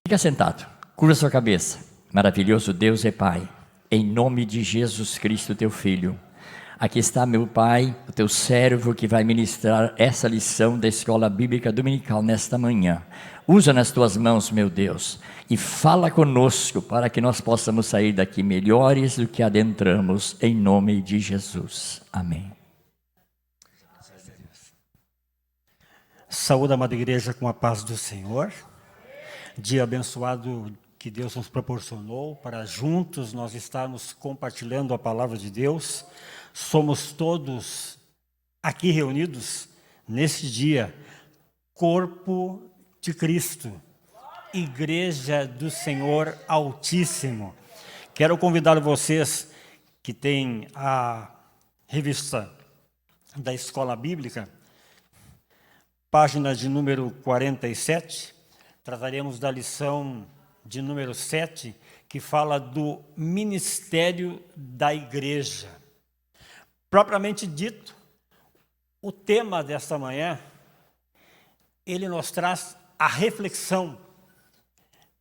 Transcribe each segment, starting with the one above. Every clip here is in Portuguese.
Fica sentado, curva sua cabeça. Maravilhoso Deus e Pai, em nome de Jesus Cristo, teu Filho, aqui está, meu Pai, o teu servo que vai ministrar essa lição da Escola Bíblica Dominical nesta manhã. Usa nas tuas mãos, meu Deus, e fala conosco para que nós possamos sair daqui melhores do que adentramos, em nome de Jesus. Amém. Saúde, amada igreja, com a paz do Senhor. Dia abençoado que Deus nos proporcionou para juntos nós estarmos compartilhando a palavra de Deus. Somos todos aqui reunidos neste dia, corpo de Cristo, igreja do Senhor Altíssimo. Quero convidar vocês que têm a revista da Escola Bíblica, página de número 47, trataremos da lição de número 7, que fala do ministério da igreja. Propriamente dito, o tema desta manhã, ele nos traz a reflexão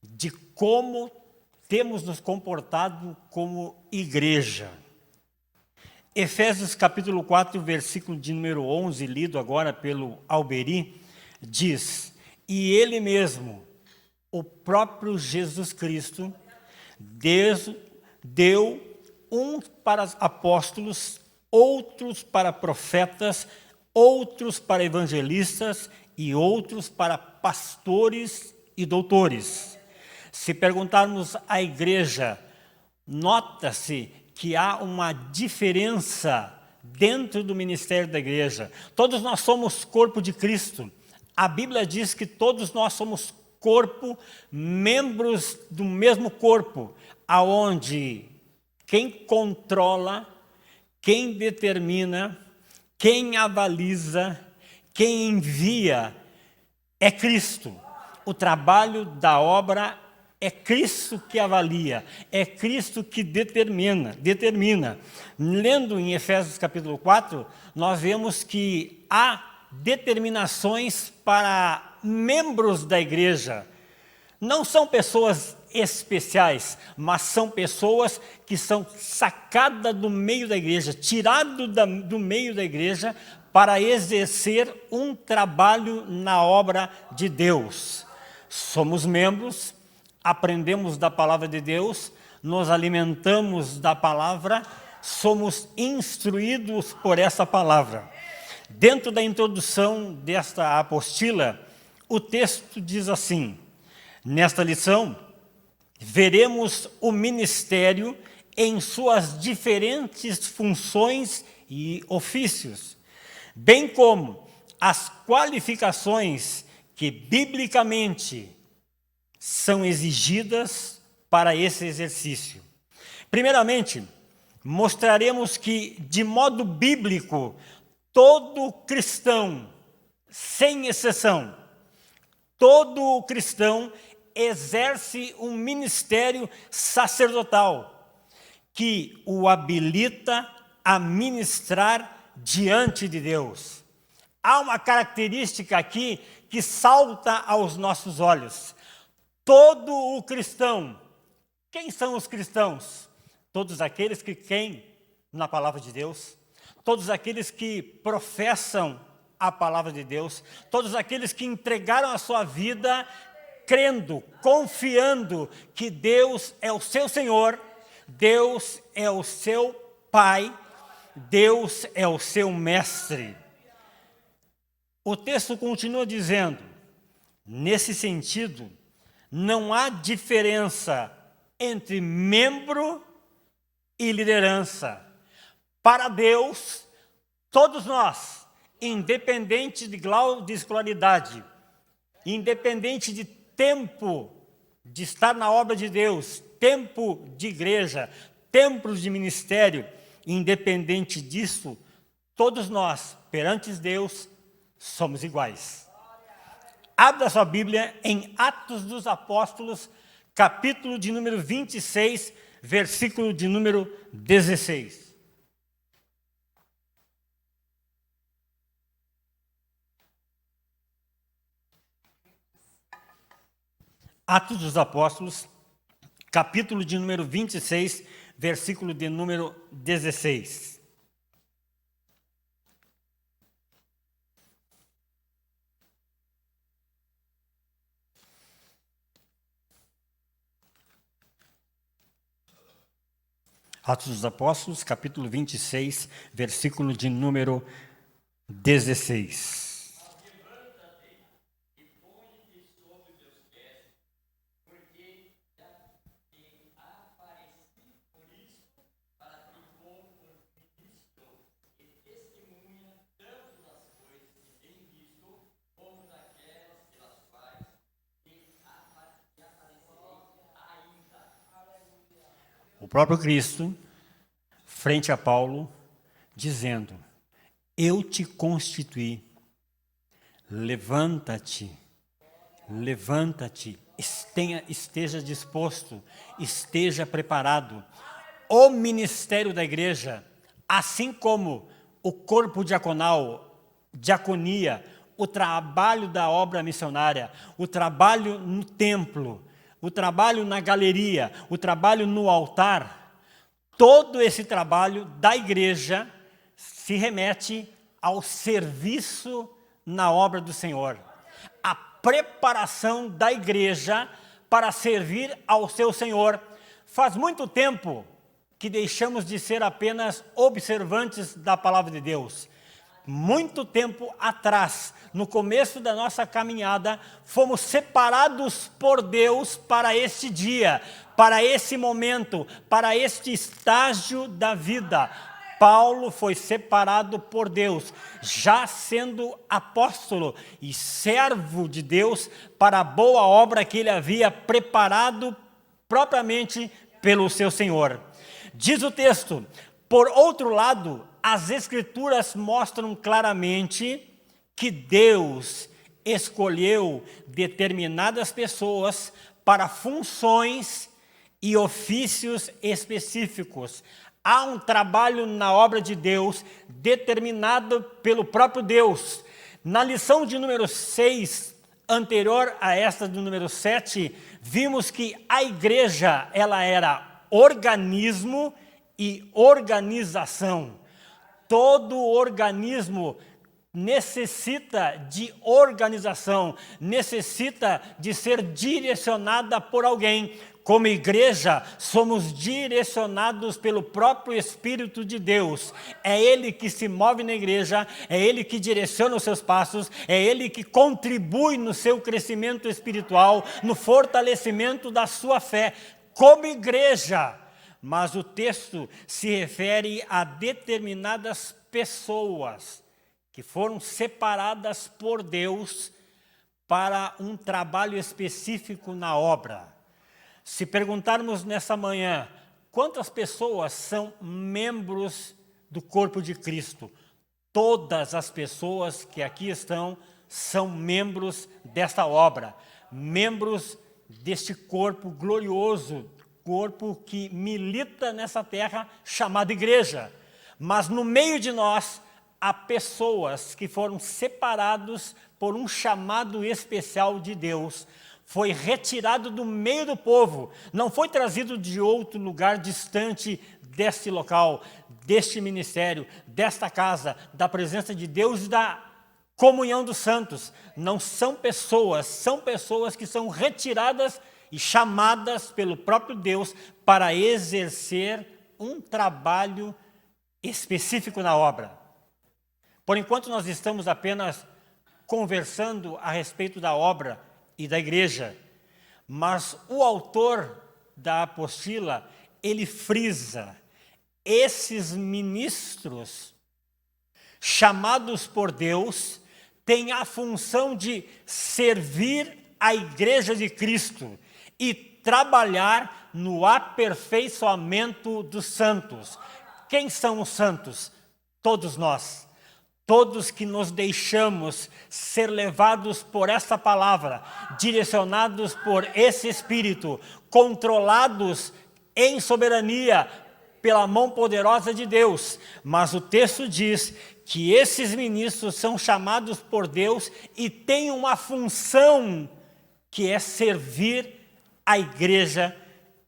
de como temos nos comportado como igreja. Efésios capítulo 4, versículo de número 11, lido agora pelo Alberi, diz: e Ele mesmo, o próprio Jesus Cristo, deu uns para apóstolos, outros para profetas, outros para evangelistas e outros para pastores e doutores. Se perguntarmos à igreja, nota-se que há uma diferença dentro do ministério da igreja. Todos nós somos corpo de Cristo. A Bíblia diz que todos nós somos corpo, membros do mesmo corpo, aonde quem controla, quem determina, quem avaliza, quem envia é Cristo. O trabalho da obra é Cristo que avalia, é Cristo que determina. Lendo em Efésios capítulo 4, nós vemos que há determinações para membros da igreja. Não são pessoas especiais, mas são pessoas que são sacadas do meio da igreja, tiradas do meio da igreja para exercer um trabalho na obra de Deus. Somos membros, aprendemos da palavra de Deus, nos alimentamos da palavra, somos instruídos por essa palavra. Dentro da introdução desta apostila, o texto diz assim: nesta lição, veremos o ministério em suas diferentes funções e ofícios, bem como as qualificações que biblicamente são exigidas para esse exercício. Primeiramente, mostraremos que, de modo bíblico, todo cristão, sem exceção, todo cristão exerce um ministério sacerdotal que o habilita a ministrar diante de Deus. Há uma característica aqui que salta aos nossos olhos. Todo o cristão, quem são os cristãos? Todos aqueles que creem na palavra de Deus, todos aqueles que professam a palavra de Deus, todos aqueles que entregaram a sua vida crendo, confiando que Deus é o seu Senhor, Deus é o seu Pai, Deus é o seu Mestre. O texto continua dizendo, nesse sentido, não há diferença entre membro e liderança. Para Deus, todos nós, independente de grau de escolaridade, independente de tempo de estar na obra de Deus, tempo de igreja, tempos de ministério, independente disso, todos nós, perante Deus, somos iguais. Abra sua Bíblia em Atos dos Apóstolos, capítulo de número 26, versículo de número 16. Atos dos Apóstolos, capítulo de número 26, versículo de número 16. Atos dos Apóstolos, capítulo 26, versículo de número 16. O próprio Cristo, frente a Paulo, dizendo: eu te constituí, levanta-te, levanta-te, esteja disposto, esteja preparado. O ministério da igreja, assim como o corpo diaconal, diaconia, o trabalho da obra missionária, o trabalho no templo, o trabalho na galeria, o trabalho no altar, todo esse trabalho da igreja se remete ao serviço na obra do Senhor. A preparação da igreja para servir ao seu Senhor. Faz muito tempo que deixamos de ser apenas observantes da palavra de Deus. Muito tempo atrás, no começo da nossa caminhada, fomos separados por Deus para este dia, para esse momento, para este estágio da vida. Paulo foi separado por Deus, já sendo apóstolo e servo de Deus para a boa obra que ele havia preparado propriamente pelo seu Senhor. Diz o texto: por outro lado, as Escrituras mostram claramente que Deus escolheu determinadas pessoas para funções e ofícios específicos. Há um trabalho na obra de Deus determinado pelo próprio Deus. Na lição de número 6, anterior a esta do número 7, vimos que a igreja ela era organismo e organização. Todo organismo necessita de organização, necessita de ser direcionada por alguém. Como igreja, somos direcionados pelo próprio Espírito de Deus. É Ele que se move na igreja, é Ele que direciona os seus passos, é Ele que contribui no seu crescimento espiritual, no fortalecimento da sua fé, como igreja. Mas o texto se refere a determinadas pessoas que foram separadas por Deus para um trabalho específico na obra. Se perguntarmos nessa manhã, quantas pessoas são membros do corpo de Cristo? Todas as pessoas que aqui estão são membros desta obra, membros deste corpo glorioso, corpo que milita nessa terra chamada igreja. Mas no meio de nós há pessoas que foram separados por um chamado especial de Deus. Foi retirado do meio do povo, não foi trazido de outro lugar distante deste local, deste ministério, desta casa, da presença de Deus e da comunhão dos santos. Não são pessoas que são retiradas e chamadas pelo próprio Deus para exercer um trabalho específico na obra. Por enquanto nós estamos apenas conversando a respeito da obra e da igreja, mas o autor da apostila, ele frisa: esses ministros chamados por Deus têm a função de servir a igreja de Cristo e trabalhar no aperfeiçoamento dos santos. Quem são os santos? Todos nós. Todos que nos deixamos ser levados por essa palavra, direcionados por esse Espírito, controlados em soberania pela mão poderosa de Deus. Mas o texto diz que esses ministros são chamados por Deus e têm uma função que é servir a igreja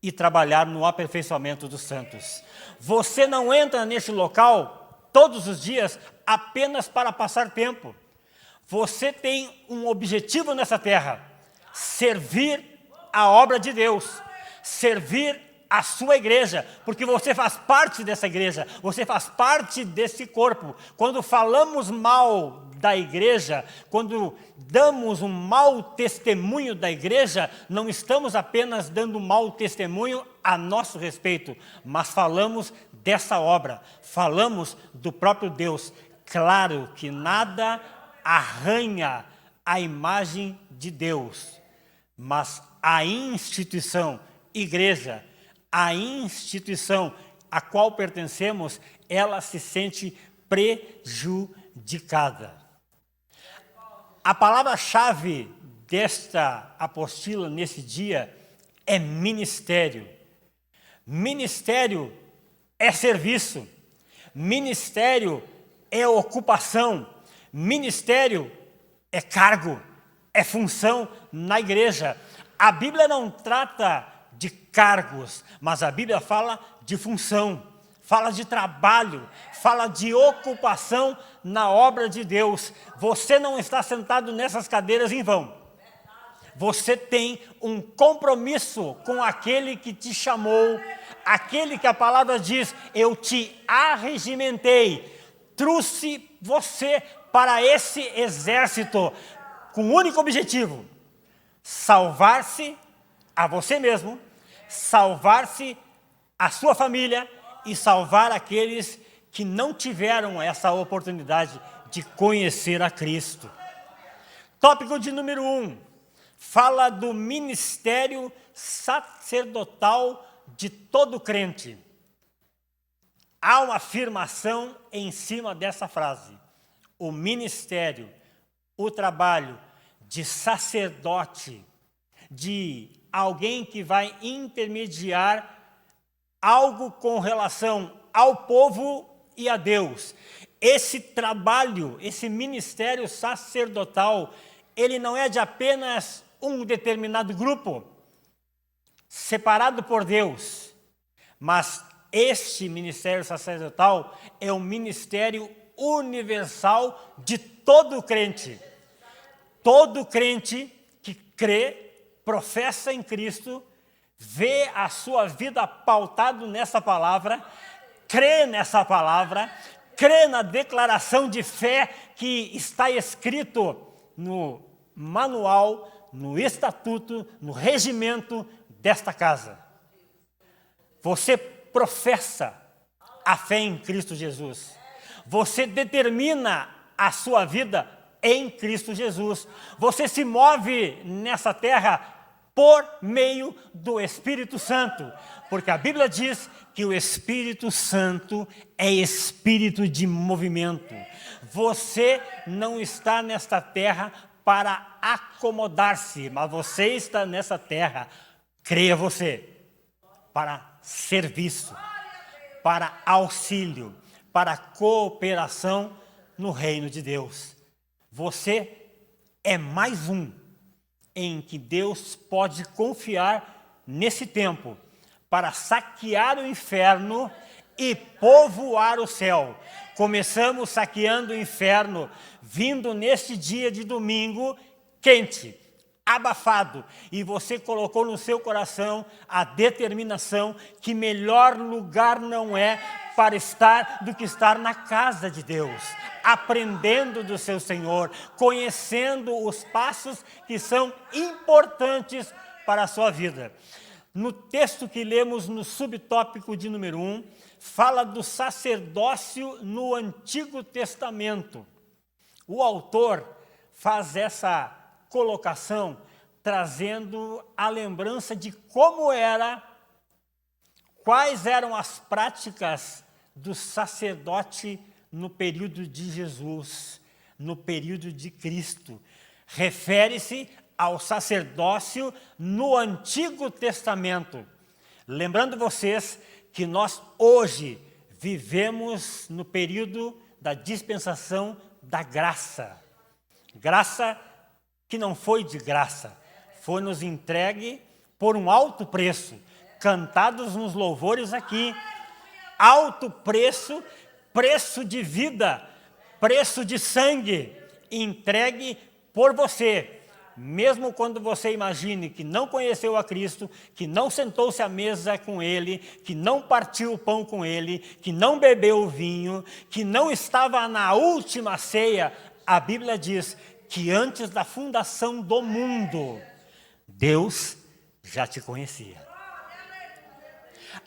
e trabalhar no aperfeiçoamento dos santos. Você não entra neste local todos os dias apenas para passar tempo. Você tem um objetivo nessa terra: servir a obra de Deus, servir a sua igreja, porque você faz parte dessa igreja, você faz parte desse corpo. Quando falamos mal da igreja, quando damos um mau testemunho da igreja, não estamos apenas dando mau testemunho a nosso respeito, mas falamos dessa obra, falamos do próprio Deus. Claro que nada arranha a imagem de Deus, mas a instituição, igreja, a instituição a qual pertencemos, ela se sente prejudicada. A palavra-chave desta apostila nesse dia é ministério. Ministério é serviço, ministério é ocupação, ministério é cargo, é função na igreja. A Bíblia não trata de cargos, mas a Bíblia fala de função, fala de trabalho, fala de ocupação na obra de Deus. Você não está sentado nessas cadeiras em vão. Você tem um compromisso com aquele que te chamou, aquele que a palavra diz: eu te arregimentei, trouxe você para esse exército, com o único objetivo: salvar-se a você mesmo, salvar-se a sua família e salvar aqueles que não tiveram essa oportunidade de conhecer a Cristo. Tópico de número 1, fala do ministério sacerdotal de todo crente. Há uma afirmação em cima dessa frase: o ministério, o trabalho de sacerdote, de alguém que vai intermediar algo com relação ao povo e a Deus. Esse trabalho, esse ministério sacerdotal, ele não é de apenas um determinado grupo, separado por Deus, mas este ministério sacerdotal é um ministério universal de todo crente. Todo crente que crê, professa em Cristo, vê a sua vida pautado nessa palavra, crê nessa palavra, crê na declaração de fé que está escrito no manual, no estatuto, no regimento desta casa. Você professa a fé em Cristo Jesus. Você determina a sua vida em Cristo Jesus. Você se move nessa terra por meio do Espírito Santo, porque a Bíblia diz que o Espírito Santo é espírito de movimento. Você não está nesta terra para acomodar-se, mas você está nessa terra, creia você, para serviço, para auxílio, para cooperação no reino de Deus. Você é mais um em que Deus pode confiar nesse tempo para saquear o inferno e povoar o céu. Começamos saqueando o inferno, vindo neste dia de domingo quente, abafado, e você colocou no seu coração a determinação que melhor lugar não é para estar do que estar na casa de Deus, aprendendo do seu Senhor, conhecendo os passos que são importantes para a sua vida. No texto que lemos no subtópico de número 1, fala do sacerdócio no Antigo Testamento. O autor faz essa colocação trazendo a lembrança de como era, quais eram as práticas do sacerdote no período de Jesus, no período de Cristo. Refere-se ao sacerdócio no Antigo Testamento. Lembrando vocês que nós hoje vivemos no período da dispensação da graça. Graça que não foi de graça, foi nos entregue por um alto preço, cantados nos louvores aqui. Alto preço, preço de vida, preço de sangue, entregue por você. Mesmo quando você imagine que não conheceu a Cristo, que não sentou-se à mesa com Ele, que não partiu o pão com Ele, que não bebeu o vinho, que não estava na última ceia, a Bíblia diz que antes da fundação do mundo, Deus já te conhecia.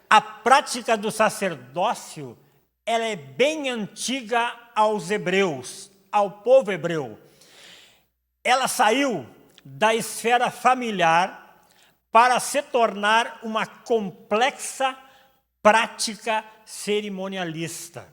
A prática do sacerdócio, ela é bem antiga aos hebreus, ao povo hebreu. Ela saiu da esfera familiar para se tornar uma complexa prática cerimonialista.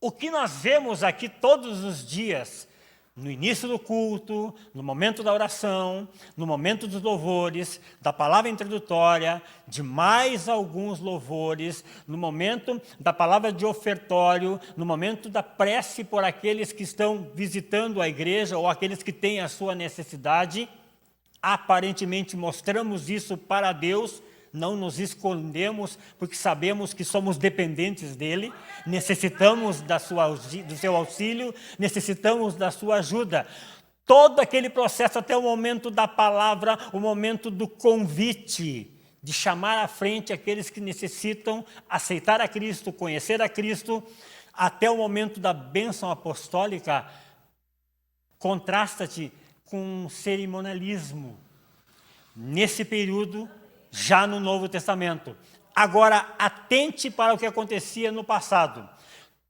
O que nós vemos aqui todos os dias, no início do culto, no momento da oração, no momento dos louvores, da palavra introdutória, de mais alguns louvores, no momento da palavra de ofertório, no momento da prece por aqueles que estão visitando a igreja ou aqueles que têm a sua necessidade, aparentemente mostramos isso para Deus, não nos escondemos, porque sabemos que somos dependentes dEle, necessitamos do seu auxílio, necessitamos da sua ajuda. Todo aquele processo até o momento da palavra, o momento do convite, de chamar à frente aqueles que necessitam aceitar a Cristo, conhecer a Cristo, até o momento da bênção apostólica, contrasta-te com cerimonialismo. Nesse período, já no Novo Testamento. Agora, atente para o que acontecia no passado.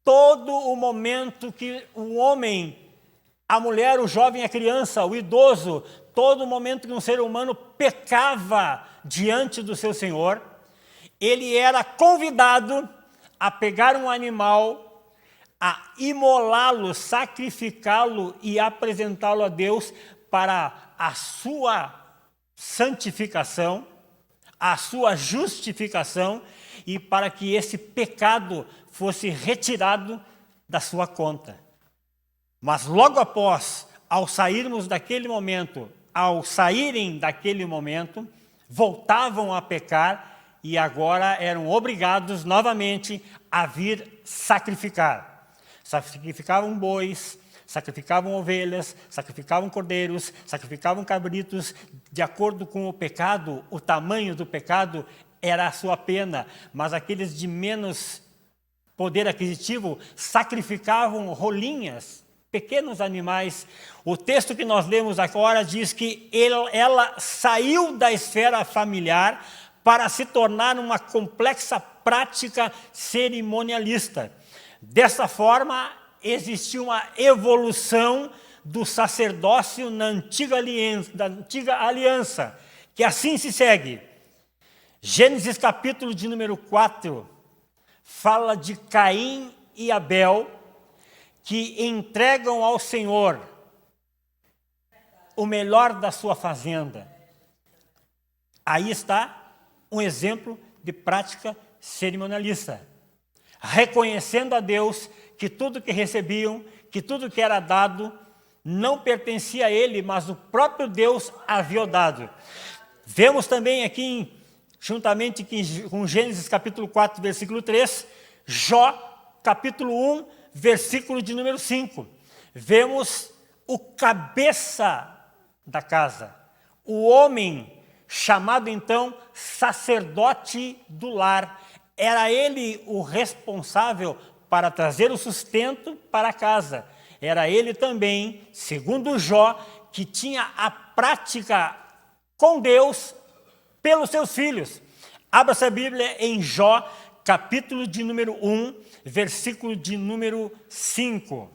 Todo o momento que o homem, a mulher, o jovem, a criança, o idoso, todo o momento que um ser humano pecava diante do seu Senhor, ele era convidado a pegar um animal, a imolá-lo, sacrificá-lo e apresentá-lo a Deus para a sua santificação, a sua justificação e para que esse pecado fosse retirado da sua conta. Mas logo após, ao saírem daquele momento, voltavam a pecar e agora eram obrigados novamente a vir sacrificar. Sacrificavam bois, sacrificavam ovelhas, sacrificavam cordeiros, sacrificavam cabritos. De acordo com o pecado, o tamanho do pecado era a sua pena. Mas aqueles de menos poder aquisitivo sacrificavam rolinhas, pequenos animais. O texto que nós lemos agora diz que ela saiu da esfera familiar para se tornar uma complexa prática cerimonialista. Dessa forma, existiu uma evolução do sacerdócio na antiga aliança, que assim se segue. Gênesis capítulo de número 4, fala de Caim e Abel, que entregam ao Senhor o melhor da sua fazenda. Aí está um exemplo de prática cerimonialista, reconhecendo a Deus que tudo que recebiam, que tudo que era dado, não pertencia a ele, mas o próprio Deus havia dado. Vemos também aqui, juntamente com Gênesis capítulo 4, versículo 3, Jó capítulo 1, versículo de número 5. Vemos o cabeça da casa, o homem chamado então sacerdote do lar. Era ele o responsável para trazer o sustento para a casa. Era ele também, segundo Jó, que tinha a prática com Deus pelos seus filhos. Abra essa Bíblia em Jó, capítulo de número 1, versículo de número 5.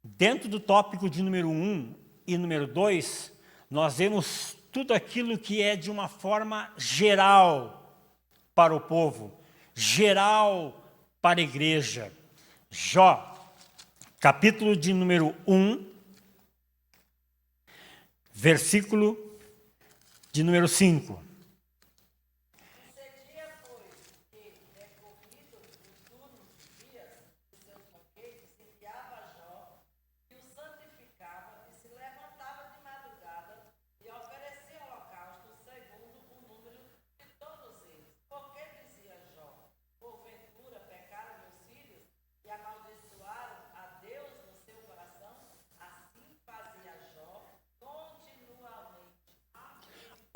Dentro do tópico de número 1 e número 2, nós vemos tudo aquilo que é de uma forma geral para o povo, geral para a igreja. Jó, capítulo de número 1, versículo de número 5.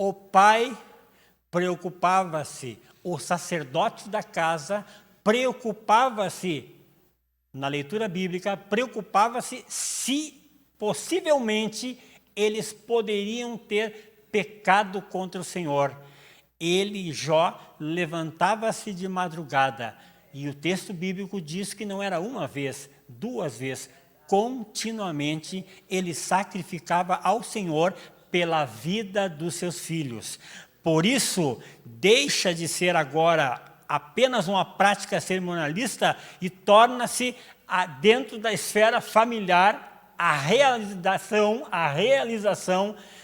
O pai preocupava-se, o sacerdote da casa preocupava-se, na leitura bíblica, preocupava-se se possivelmente eles poderiam ter pecado contra o Senhor. Ele, Jó, levantava-se de madrugada, e o texto bíblico diz que não era uma vez, duas vezes, continuamente ele sacrificava ao Senhor pela vida dos seus filhos. Por isso, deixa de ser agora apenas uma prática cerimonialista e torna-se, dentro da esfera familiar, a realização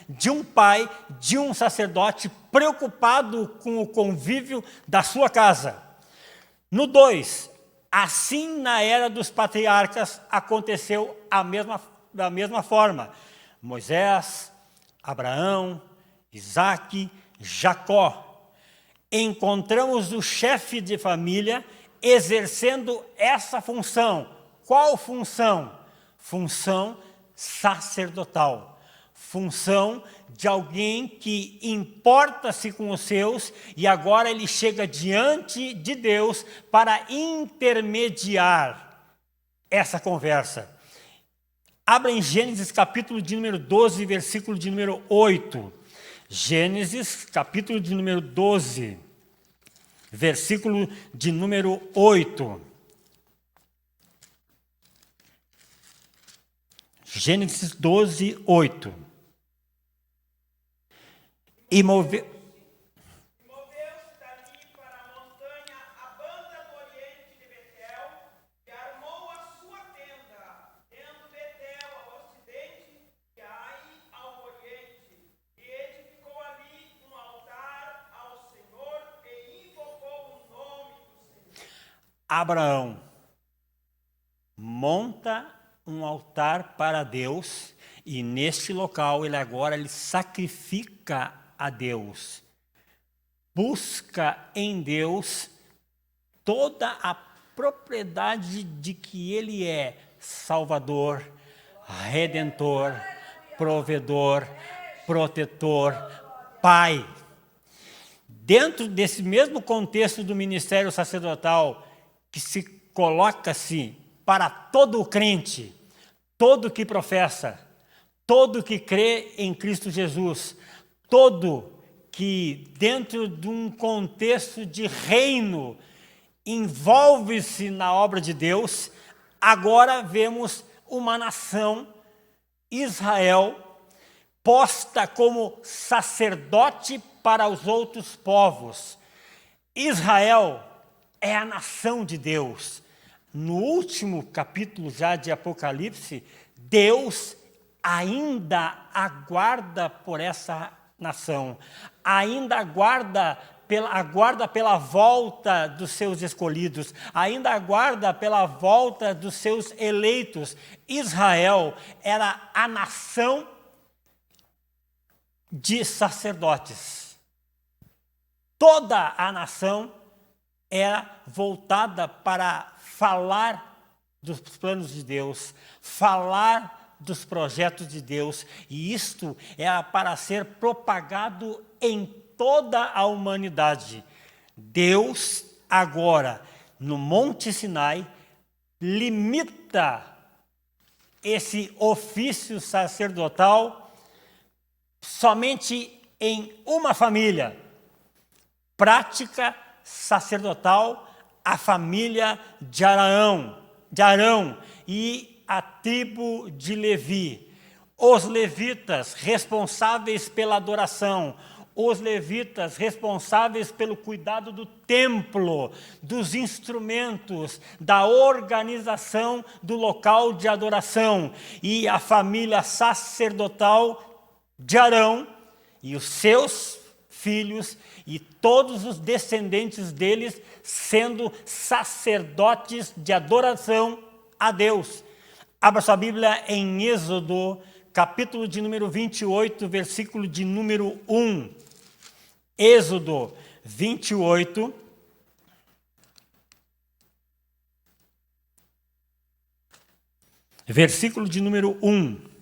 de um pai, de um sacerdote preocupado com o convívio da sua casa. No 2, assim na era dos patriarcas aconteceu da mesma forma. Moisés, Abraão, Isaque, Jacó. Encontramos o chefe de família exercendo essa função. Qual função? Função sacerdotal. Função de alguém que importa-se com os seus e agora ele chega diante de Deus para intermediar essa conversa. Abra em Gênesis capítulo de número 12, versículo de número 8. Gênesis capítulo de número 12, versículo de número 8. Gênesis 12, 8. E moveu-se dali para a montanha, a banda do oriente de Betel, e armou a sua tenda, tendo Betel ao ocidente e Ai ao oriente, e edificou ali um altar ao Senhor e invocou o nome do Senhor. Abraão monta um altar para Deus, e neste local ele sacrifica a Deus, busca em Deus toda a propriedade de que ele é Salvador, Redentor, Provedor, Protetor, Pai. Dentro desse mesmo contexto do ministério sacerdotal, que se coloca-se para todo o crente, todo que professa, todo que crê em Cristo Jesus, todo que dentro de um contexto de reino envolve-se na obra de Deus, agora vemos uma nação, Israel, posta como sacerdote para os outros povos. Israel é a nação de Deus. No último capítulo já de Apocalipse, Deus ainda aguarda por essa nação, ainda aguarda pela volta dos seus escolhidos, ainda aguarda pela volta dos seus eleitos. Israel era a nação de sacerdotes. Toda a nação era voltada para falar dos planos de Deus, falar dos projetos de Deus, e isto era para ser propagado em toda a humanidade. Deus agora, no Monte Sinai, limita esse ofício sacerdotal somente em uma família, prática sacerdotal, a família de Arão e a tribo de Levi. Os levitas responsáveis pela adoração, os levitas responsáveis pelo cuidado do templo, dos instrumentos, da organização do local de adoração, e a família sacerdotal de Arão e os seus filhos e todos os descendentes deles sendo sacerdotes de adoração a Deus. Abra sua Bíblia em Êxodo, capítulo de número 28, versículo de número 1. Êxodo 28, versículo de número 1.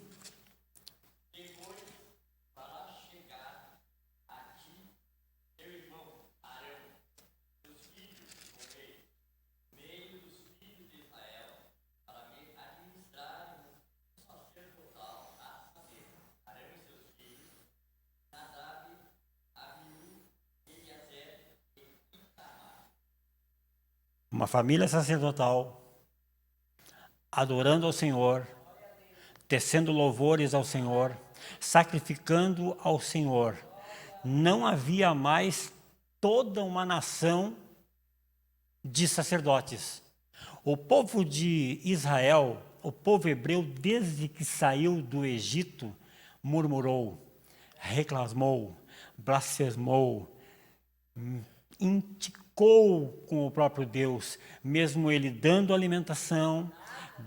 uma família sacerdotal, adorando ao Senhor, tecendo louvores ao Senhor, sacrificando ao Senhor. Não havia mais toda uma nação de sacerdotes. O povo de Israel, o povo hebreu, desde que saiu do Egito, murmurou, reclamou, blasfemou, indicou com o próprio Deus, mesmo ele dando alimentação,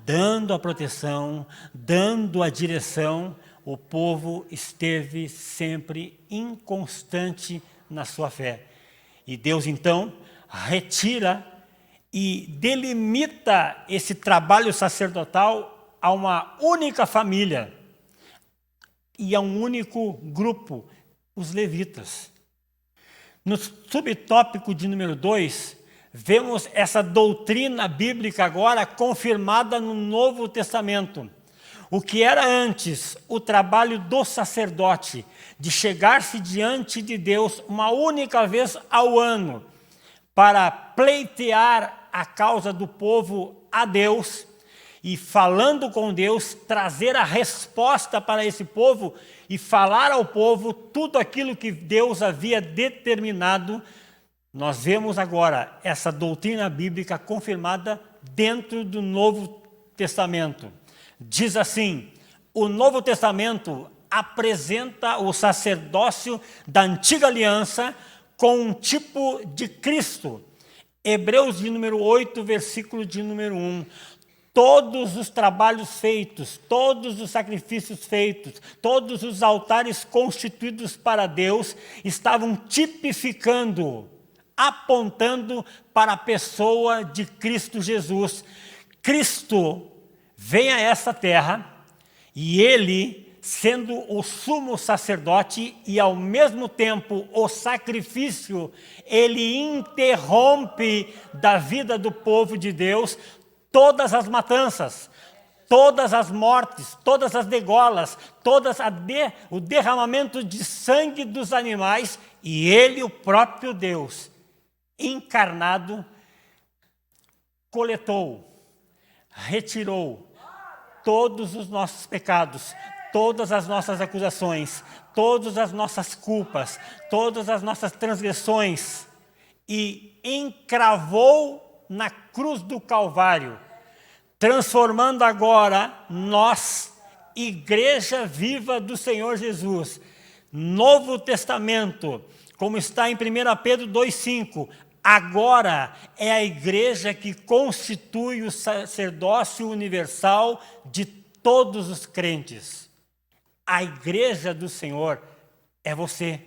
dando a proteção, dando a direção, o povo esteve sempre inconstante na sua fé. E Deus então retira e delimita esse trabalho sacerdotal a uma única família e a um único grupo, os levitas. No subtópico de número 2, vemos essa doutrina bíblica agora confirmada no Novo Testamento. O que era antes o trabalho do sacerdote, de chegar-se diante de Deus uma única vez ao ano, para pleitear a causa do povo a Deus, e falando com Deus, trazer a resposta para esse povo e falar ao povo tudo aquilo que Deus havia determinado. Nós vemos agora essa doutrina bíblica confirmada dentro do Novo Testamento. Diz assim: o Novo Testamento apresenta o sacerdócio da antiga aliança com um tipo de Cristo. Hebreus de número 8, versículo de número 1. Todos os trabalhos feitos, todos os sacrifícios feitos, todos os altares constituídos para Deus estavam tipificando, apontando para a pessoa de Cristo Jesus. Cristo vem a essa terra e ele, sendo o sumo sacerdote e ao mesmo tempo o sacrifício, ele interrompe da vida do povo de Deus todas as matanças, todas as mortes, todas as degolas, o derramamento de sangue dos animais, e ele, o próprio Deus, encarnado, coletou, retirou todos os nossos pecados, todas as nossas acusações, todas as nossas culpas, todas as nossas transgressões, e encravou na cruz do Calvário, transformando agora nós, Igreja Viva do Senhor Jesus. Novo Testamento, como está em 1 Pedro 2,5, agora é a igreja que constitui o sacerdócio universal de todos os crentes. A igreja do Senhor é você.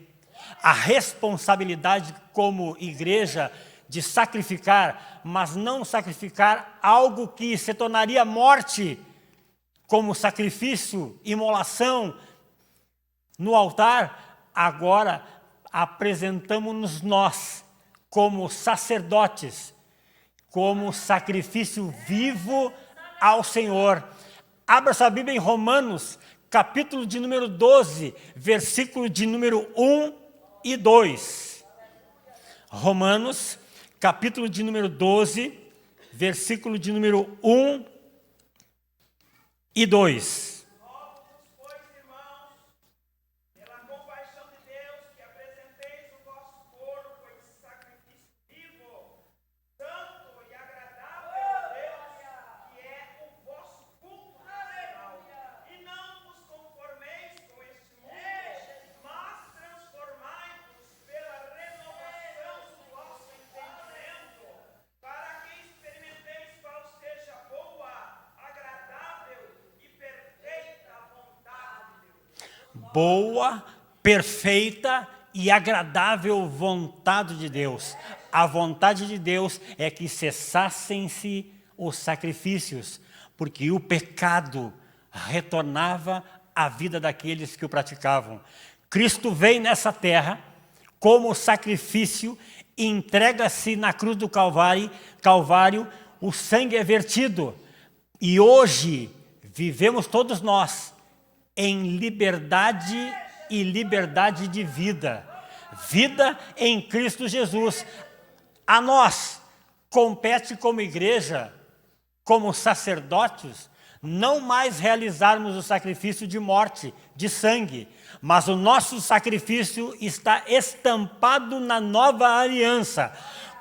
A responsabilidade como igreja de sacrificar, mas não sacrificar algo que se tornaria morte, como sacrifício, imolação no altar. Agora apresentamos-nos nós como sacerdotes, como sacrifício vivo ao Senhor. Abra sua Bíblia em Romanos, capítulo de número 12, versículo de número 1 e 2. Romanos, capítulo de número 12, versículo de número 1 e 2. Boa, perfeita e agradável vontade de Deus. A vontade de Deus é que cessassem-se os sacrifícios, porque o pecado retornava à vida daqueles que o praticavam. Cristo vem nessa terra como sacrifício, entrega-se na cruz do Calvário, o sangue é vertido. E hoje vivemos todos nós em liberdade e liberdade de vida. Vida em Cristo Jesus. A nós, compete como igreja, como sacerdotes, não mais realizarmos o sacrifício de morte, de sangue, mas o nosso sacrifício está estampado na nova aliança.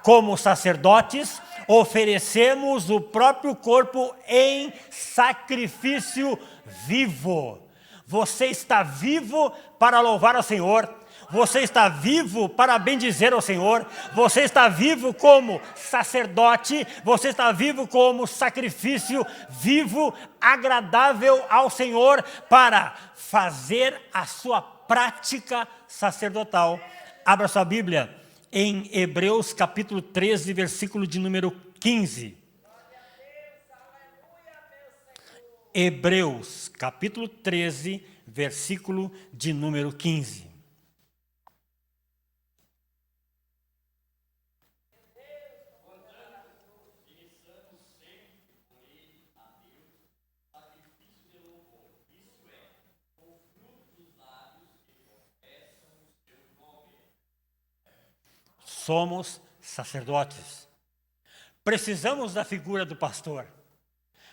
Como sacerdotes, oferecemos o próprio corpo em sacrifício vivo. Você está vivo para louvar ao Senhor. Você está vivo para bendizer ao Senhor. Você está vivo como sacerdote. Você está vivo como sacrifício vivo, agradável ao Senhor, para fazer a sua prática sacerdotal. Abra sua Bíblia em Hebreus capítulo 13, versículo de número 15. Hebreus capítulo 13, versículo de número 15. Somos sacerdotes. Precisamos da figura do pastor.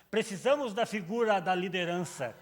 Precisamos da figura da liderança.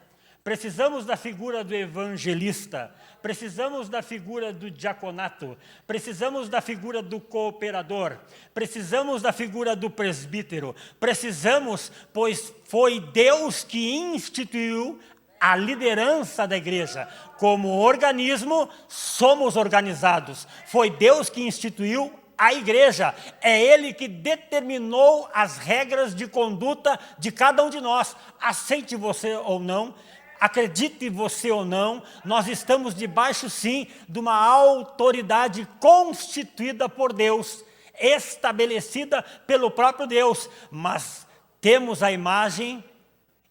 Precisamos da figura do evangelista. Precisamos da figura do diaconato. Precisamos da figura do cooperador. Precisamos da figura do presbítero. Precisamos, pois foi Deus que instituiu a liderança da igreja. Como organismo, somos organizados. Foi Deus que instituiu a igreja. É Ele que determinou as regras de conduta de cada um de nós. Aceite você ou não, acredite você ou não, nós estamos debaixo, sim, de uma autoridade constituída por Deus, estabelecida pelo próprio Deus, mas temos a imagem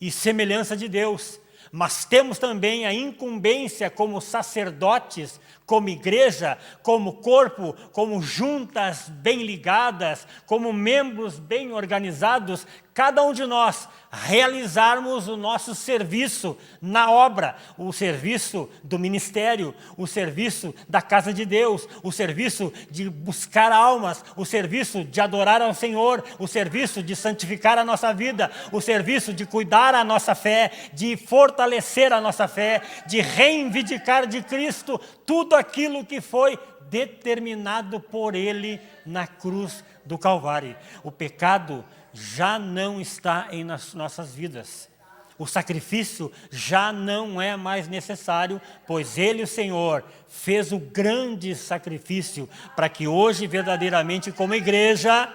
e semelhança de Deus. Mas temos também a incumbência como sacerdotes, como igreja, como corpo, como juntas bem ligadas, como membros bem organizados, cada um de nós realizarmos o nosso serviço na obra, o serviço do ministério, o serviço da casa de Deus, o serviço de buscar almas, o serviço de adorar ao Senhor, o serviço de santificar a nossa vida, o serviço de cuidar a nossa fé, de fortalecer a nossa fé, de reivindicar de Cristo tudo aquilo que foi determinado por Ele na cruz do Calvário. O pecado já não está em nossas vidas. O sacrifício já não é mais necessário, pois Ele, o Senhor, fez o grande sacrifício para que hoje, verdadeiramente, como igreja,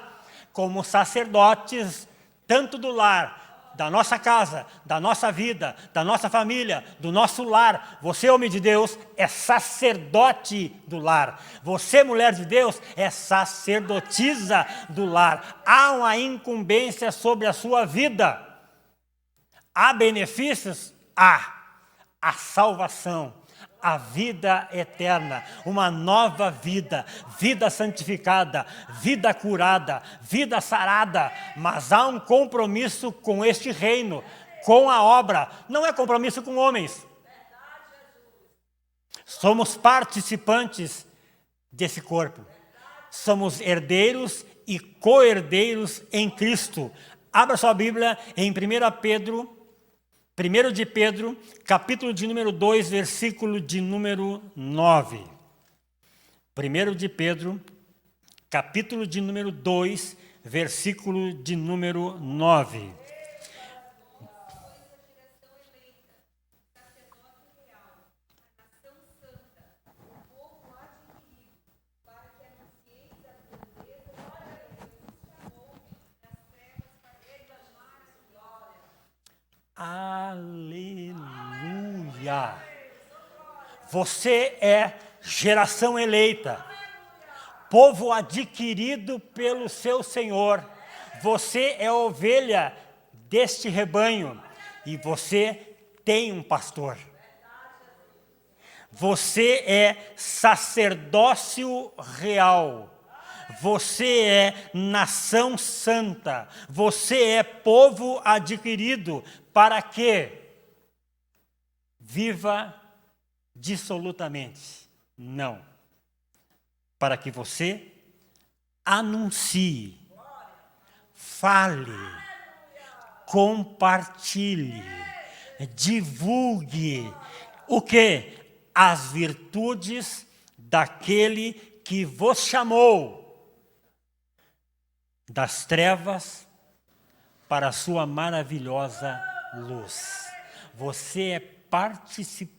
como sacerdotes, tanto do lar, da nossa casa, da nossa vida, da nossa família, do nosso lar. Você, homem de Deus, é sacerdote do lar. Você, mulher de Deus, é sacerdotisa do lar. Há uma incumbência sobre a sua vida. Há benefícios? Há. A salvação, a vida eterna, uma nova vida, vida santificada, vida curada, vida sarada, mas há um compromisso com este reino, com a obra, não é compromisso com homens. Somos participantes desse corpo, somos herdeiros e co-herdeiros em Cristo. Abra sua Bíblia em 1 de Pedro, capítulo de número 2, versículo de número 9. 1 de Pedro, capítulo de número 2, versículo de número 9. Aleluia! Você é geração eleita, povo adquirido pelo seu Senhor. Você é ovelha deste rebanho e você tem um pastor. Você é sacerdócio real. Você é nação santa. Você é povo adquirido. Para que viva dissolutamente? Não. Para que você anuncie fale, compartilhe, divulgue o quê? As virtudes daquele que vos chamou das trevas para a sua maravilhosa luz. Você é participante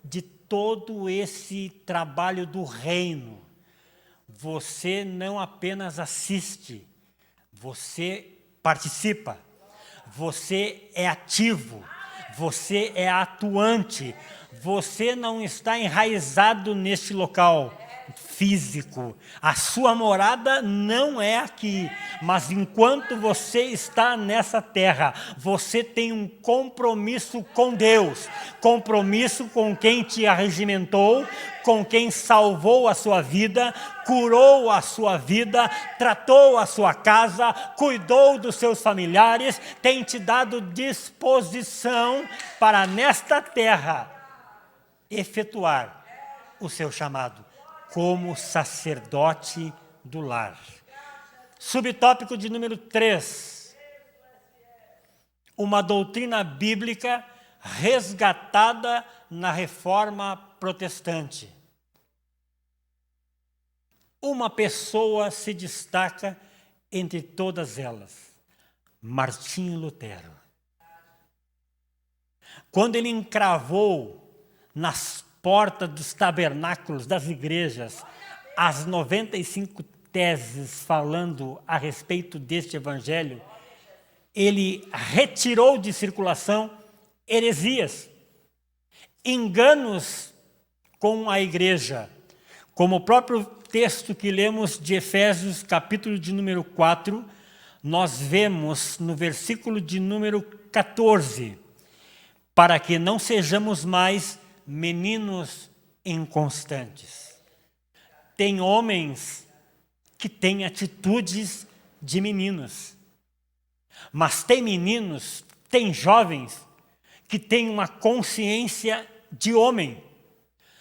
de todo esse trabalho do reino. Você não apenas assiste, você participa, você é ativo, você é atuante, você não está enraizado neste local físico. A sua morada não é aqui, mas enquanto você está nessa terra, você tem um compromisso com Deus, compromisso com quem te arregimentou, com quem salvou a sua vida, curou a sua vida, tratou a sua casa, cuidou dos seus familiares, tem te dado disposição para nesta terra efetuar o seu chamado como sacerdote do lar. Subtópico de número 3. Uma doutrina bíblica resgatada na Reforma Protestante. Uma pessoa se destaca entre todas elas: Martinho Lutero. Quando ele encravou nas portas dos tabernáculos das igrejas as 95 teses falando a respeito deste evangelho, ele retirou de circulação heresias, enganos com a igreja, como o próprio texto que lemos de Efésios, capítulo de número 4, nós vemos no versículo de número 14, para que não sejamos mais meninos inconstantes. Tem homens que têm atitudes de meninos, mas tem meninos, tem jovens que têm uma consciência de homem.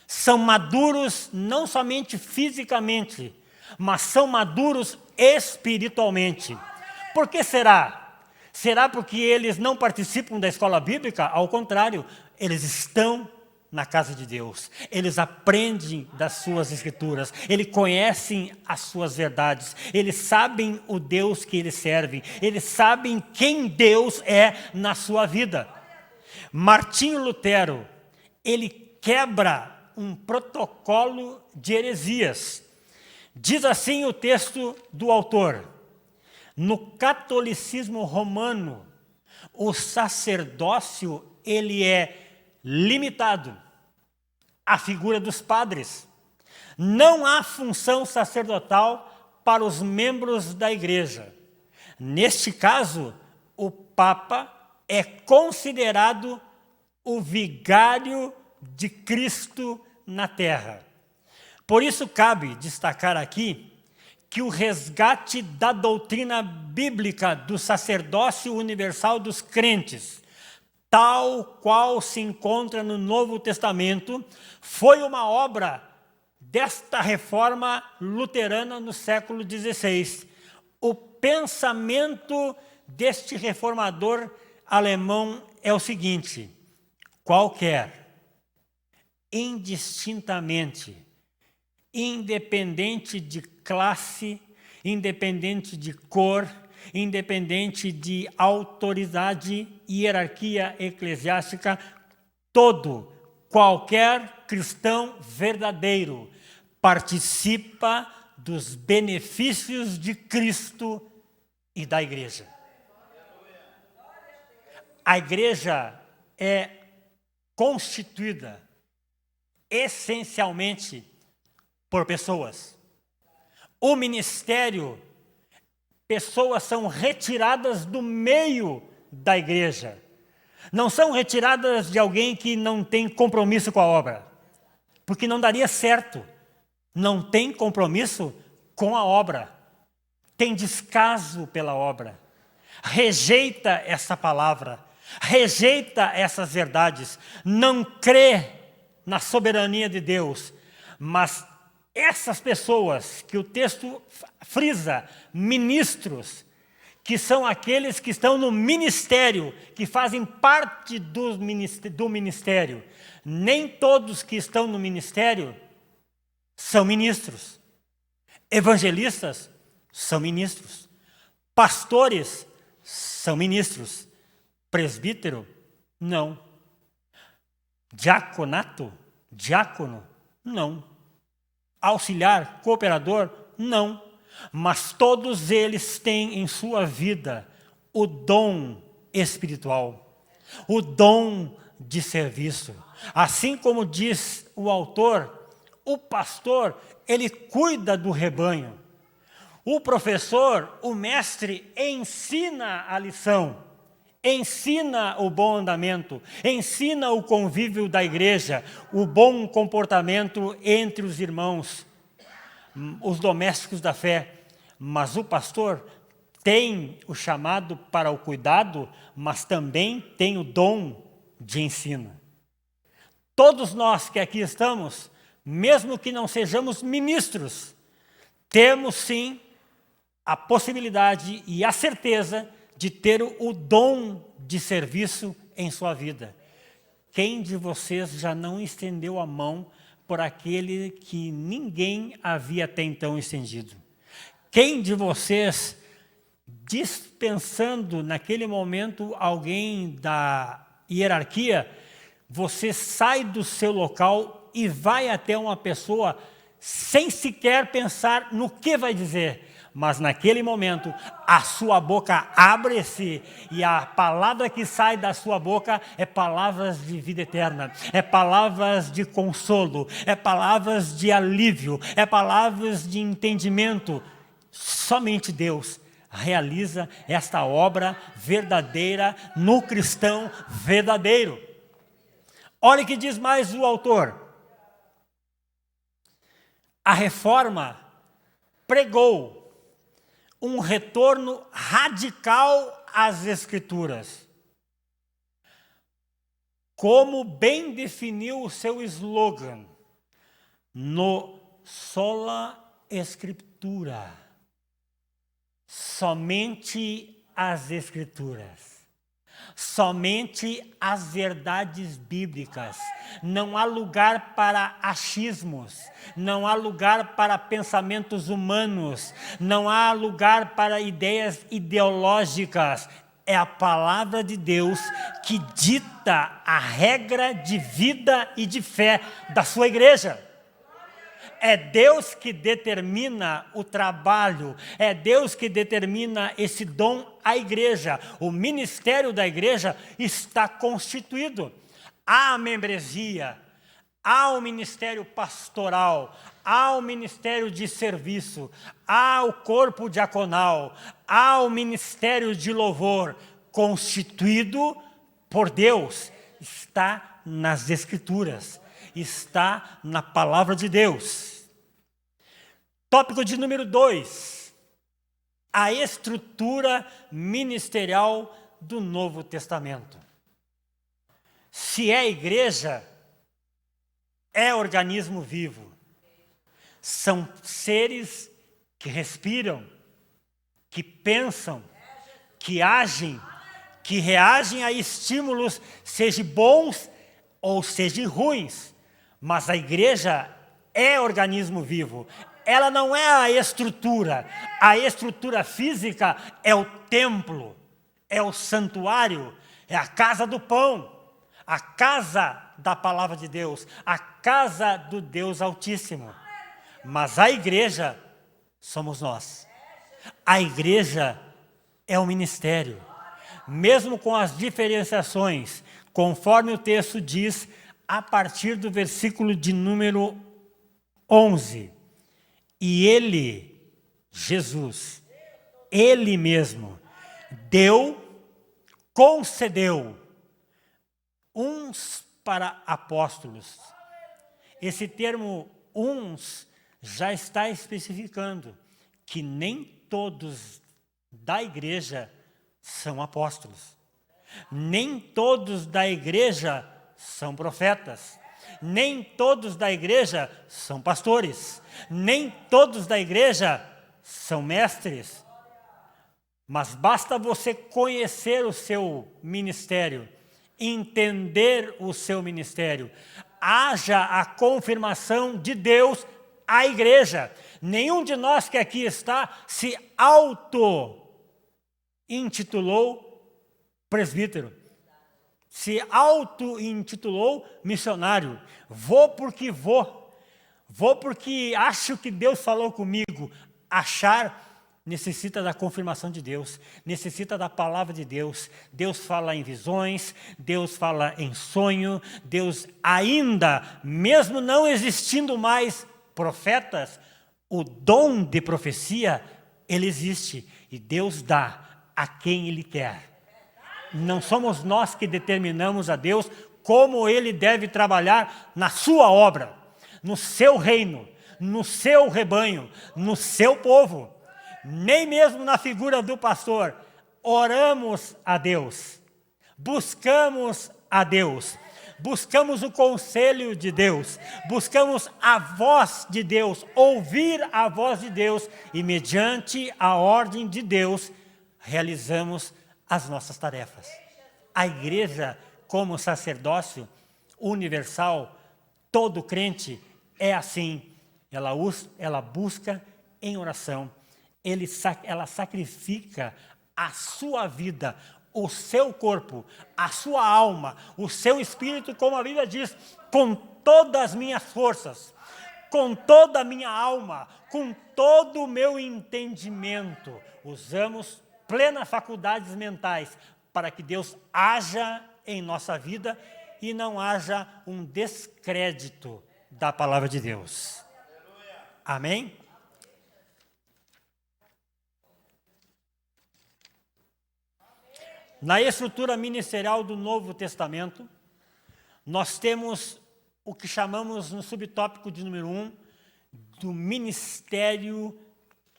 São maduros não somente fisicamente, mas são maduros espiritualmente. Por que será? Será porque eles não participam da escola bíblica? Ao contrário, eles estão na casa de Deus, eles aprendem das suas escrituras, eles conhecem as suas verdades, eles sabem o Deus que eles servem, eles sabem quem Deus é na sua vida. Martinho Lutero, ele quebra um protocolo de heresias. Diz assim o texto do autor: no catolicismo romano, o sacerdócio ele é limitado à figura dos padres. Não há função sacerdotal para os membros da igreja. Neste caso, o Papa é considerado o vigário de Cristo na terra. Por isso cabe destacar aqui que o resgate da doutrina bíblica do sacerdócio universal dos crentes, tal qual se encontra no Novo Testamento, foi uma obra desta reforma luterana no século XVI. O pensamento deste reformador alemão é o seguinte: qualquer, indistintamente, independente de classe, independente de cor, independente de autoridade e hierarquia eclesiástica, qualquer cristão verdadeiro participa dos benefícios de Cristo e da igreja. A igreja é constituída essencialmente por pessoas. O ministério, pessoas são retiradas do meio da igreja. Não são retiradas de alguém que não tem compromisso com a obra, porque não daria certo. Não tem compromisso com a obra, tem descaso pela obra, rejeita essa palavra, rejeita essas verdades, não crê na soberania de Deus, mas Essas pessoas que o texto frisa, ministros, que são aqueles que estão no ministério, que fazem parte do ministério. Nem todos que estão no ministério são ministros. Evangelistas são ministros. Pastores são ministros. Presbítero, não. Diaconato, diácono, não. Auxiliar, cooperador, não. Mas todos eles têm em sua vida o dom espiritual, o dom de serviço. Assim como diz o autor, o pastor, ele cuida do rebanho. O professor, o mestre, ensina a lição, ensina o bom andamento, ensina o convívio da igreja, o bom comportamento entre os irmãos, os domésticos da fé. Mas o pastor tem o chamado para o cuidado, mas também tem o dom de ensino. Todos nós que aqui estamos, mesmo que não sejamos ministros, temos sim a possibilidade e a certeza de ter o dom de serviço em sua vida. Quem de vocês já não estendeu a mão por aquele que ninguém havia até então estendido? Quem de vocês, dispensando naquele momento alguém da hierarquia, você sai do seu local e vai até uma pessoa sem sequer pensar no que vai dizer? Mas naquele momento, a sua boca abre-se e a palavra que sai da sua boca é palavras de vida eterna, é palavras de consolo, é palavras de alívio, é palavras de entendimento. Somente Deus realiza esta obra verdadeira no cristão verdadeiro. Olha o que diz mais o autor. A reforma pregou um retorno radical às Escrituras. Como bem definiu o seu slogan, no sola Escritura, somente as Escrituras, somente as verdades bíblicas. Não há lugar para achismos, não há lugar para pensamentos humanos, não há lugar para ideias ideológicas. É a palavra de Deus que dita a regra de vida e de fé da sua igreja. É Deus que determina o trabalho, é Deus que determina esse dom à igreja. O ministério da igreja está constituído. Há a membresia, há o ministério pastoral, há o ministério de serviço, há o corpo diaconal, há o ministério de louvor, constituído por Deus. Está nas Escrituras, está na palavra de Deus. Tópico de número 2, a estrutura ministerial do Novo Testamento. Se é igreja, é organismo vivo. São seres que respiram, que pensam, que agem, que reagem a estímulos, seja bons ou seja ruins. Mas a igreja é organismo vivo. Ela não é a estrutura física é o templo, é o santuário, é a casa do pão, a casa da palavra de Deus, a casa do Deus Altíssimo. Mas a igreja somos nós. A igreja é o ministério. Mesmo com as diferenciações, conforme o texto diz, a partir do versículo de número 11. E ele, Jesus, ele mesmo, concedeu uns para apóstolos. Esse termo uns já está especificando que nem todos da igreja são apóstolos. Nem todos da igreja são profetas. Nem todos da igreja são pastores. Nem todos da igreja são mestres. Mas basta você conhecer o seu ministério, entender o seu ministério. Haja a confirmação de Deus à igreja. Nenhum de nós que aqui está se auto-intitulou presbítero. Se auto-intitulou missionário. Vou porque vou. Vou porque acho que Deus falou comigo. Achar necessita da confirmação de Deus, necessita da palavra de Deus. Deus fala em visões, Deus fala em sonho, Deus ainda, mesmo não existindo mais profetas, o dom de profecia, ele existe e Deus dá a quem Ele quer. Não somos nós que determinamos a Deus como Ele deve trabalhar na sua obra, no seu reino, no seu rebanho, no seu povo. Nem mesmo na figura do pastor, oramos a Deus, buscamos a Deus, buscamos o conselho de Deus, buscamos a voz de Deus, ouvir a voz de Deus e mediante a ordem de Deus, realizamos as nossas tarefas. A igreja, como sacerdócio universal, todo crente é assim, ela busca em oração. Ela sacrifica a sua vida, o seu corpo, a sua alma, o seu espírito, como a Bíblia diz, com todas as minhas forças, com toda a minha alma, com todo o meu entendimento. Usamos plenas faculdades mentais para que Deus haja em nossa vida e não haja um descrédito da palavra de Deus. Amém? Na estrutura ministerial do Novo Testamento, nós temos o que chamamos no subtópico de número 1, do ministério